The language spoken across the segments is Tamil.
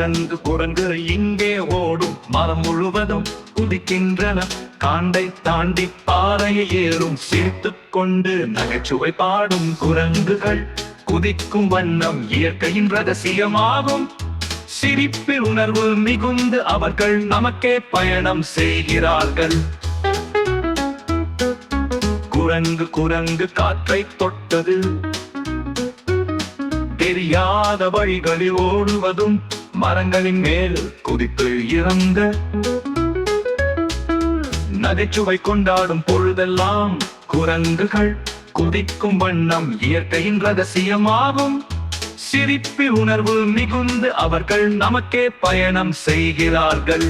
குரங்கு குரங்கு இங்கே ஓடும், மரம் முழுவதும் குதிக்கின்றன. காண்டை தாண்டி பாறையை ஏறும், சிரித்துக் கொண்டு நகைச்சுவை பாடும் குரங்குகள். குதிக்கும் வண்ணம் இயற்கையின் ரகசியமாகும். சிரிப்பில் உணர்வு மிகுந்து அவர்கள் நமக்கே பயணம் செய்கிறார்கள். குரங்கு குரங்கு காற்றை தொட்டது, தெரியாத வழிகளில் ஓடுவதும், மரங்களின் மேல் குதித்து இறங்க நகைச்சுவை கொண்டாடும் பொழுதெல்லாம் குரங்குகள். குதிக்கும் வண்ணம் இயற்கையின் ரகசியமாகும். சிரிப்பில் உணர்வு மிகுந்து அவர்கள் நமக்கே பயணம் செய்கிறார்கள்.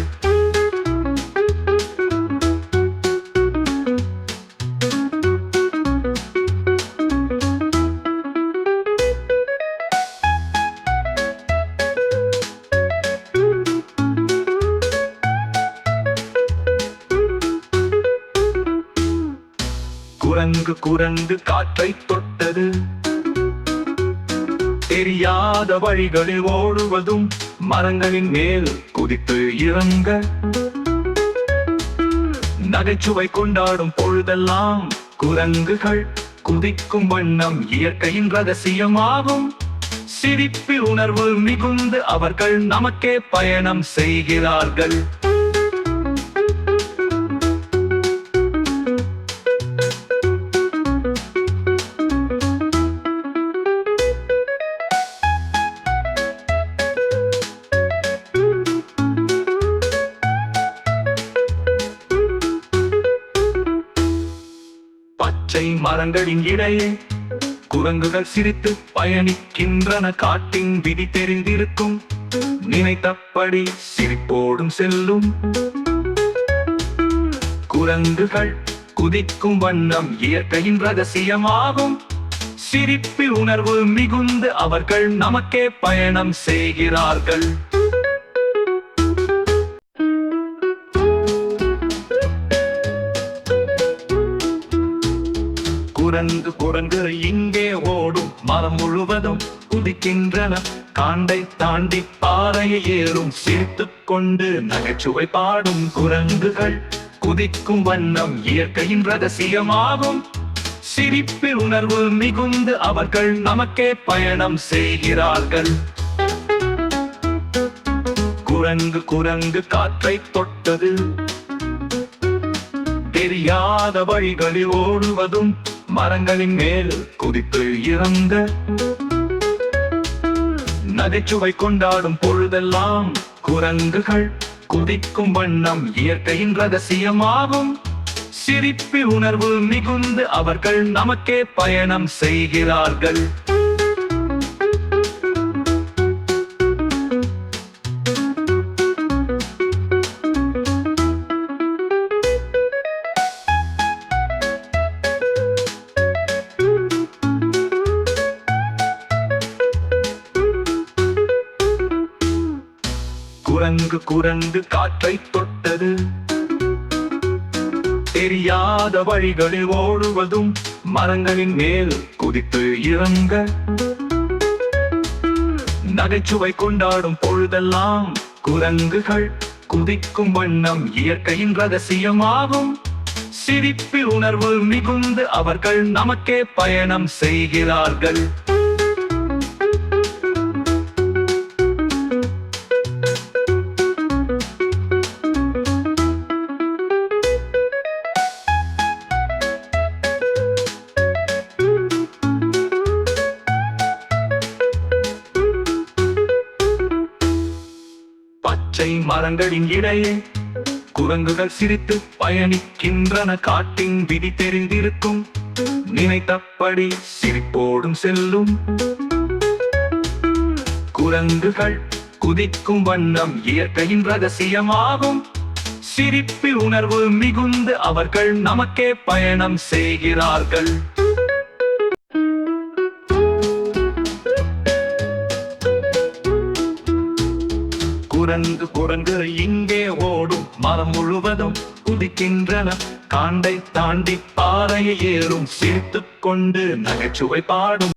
குரங்கு குரங்கு காற்றை தொட்டது, தெரியாத வழிகளில் ஓடுவதும், மரங்களின் மேல் குதித்து இறங்க நகைச்சுவை கொண்டாடும் பொழுதெல்லாம் குரங்குகள். குதிக்கும் வண்ணம் இயற்கையின் ரகசியமாகும். சிரிப்பில் உணர்வு மிகுந்து அவர்கள் நமக்கே பயணம் செய்கிறார்கள். பச்சை மரங்களின் இடையே குரங்குகள் சிரித்து பயணிக்கின்றன. காட்டின் விதி தெரிந்திருக்கும், நினைத்தபடி சிரிப்போடும் செல்லும் குரங்குகள். குதிக்கும் வண்ணம் இயற்கையின் ரகசியமாகும். சிரிப்பில் உணர்வு மிகுந்து அவர்கள் நமக்கே பயணம் செய்கிறார்கள். குரங்கு குரங்கு இங்கே ஓடும், மரம் முழுவதும் குதிக்கின்றன. காண்டை தாண்டி பாறையை ஏறும், சிரித்துக் கொண்டு நகைச்சுவை பாடும் குரங்குகள். குதிக்கும் வண்ணம் இயற்கையின் ரகசியமாகும். சிரிப்பில் உணர்வு மிகுந்து அவர்கள் நமக்கே பயணம் செய்கிறார்கள். குரங்கு குரங்கு காற்றை தொட்டது, தெரியாத வழிகளில் ஓடுவதும், மரங்களின் மேல் குதித்து இறங்க நகைச்சுவை கொண்டாடும் பொழுதெல்லாம் குரங்குகள். குதிக்கும் வண்ணம் இயற்கையின் ரகசியமாகும். சிரிப்பில் உணர்வு மிகுந்து அவர்கள் நமக்கே பயணம் செய்கிறார்கள். குரங்கு குரங்கு காற்றை தொட்டது, தெரியாத வழிகளில் ஓடுவதும், மரங்களின் மேல் குதித்து இறங்க நகைச்சுவை கொண்டாடும் பொழுதெல்லாம் குரங்குகள். குதிக்கும் வண்ணம் இயற்கையின் ரகசியமாகும். சிரிப்பில் உணர்வு மிகுந்து அவர்கள் நமக்கே பயணம் செய்கிறார்கள். பச்சை மரங்களின் இடையே குரங்குகள் சிரித்து பயணிக்கின்றன. காட்டின் விதி தெரிந்திருக்கும், நினைத்தபடி சிரிப்போடும் செல்லும் குரங்குகள். குதிக்கும் வண்ணம் இயற்கையின் ரகசியமாகும். சிரிப்பில் உணர்வு மிகுந்து அவர்கள் நமக்கே பயணம் செய்கிறார்கள். குரங்கு குரங்கு இங்கே ஓடும், மரம் முழுவதும் குதிக்கின்றன. காண்டை தாண்டி பாறையை ஏறும், சிரித்துக் கொண்டு நகைச்சுவை பாடும்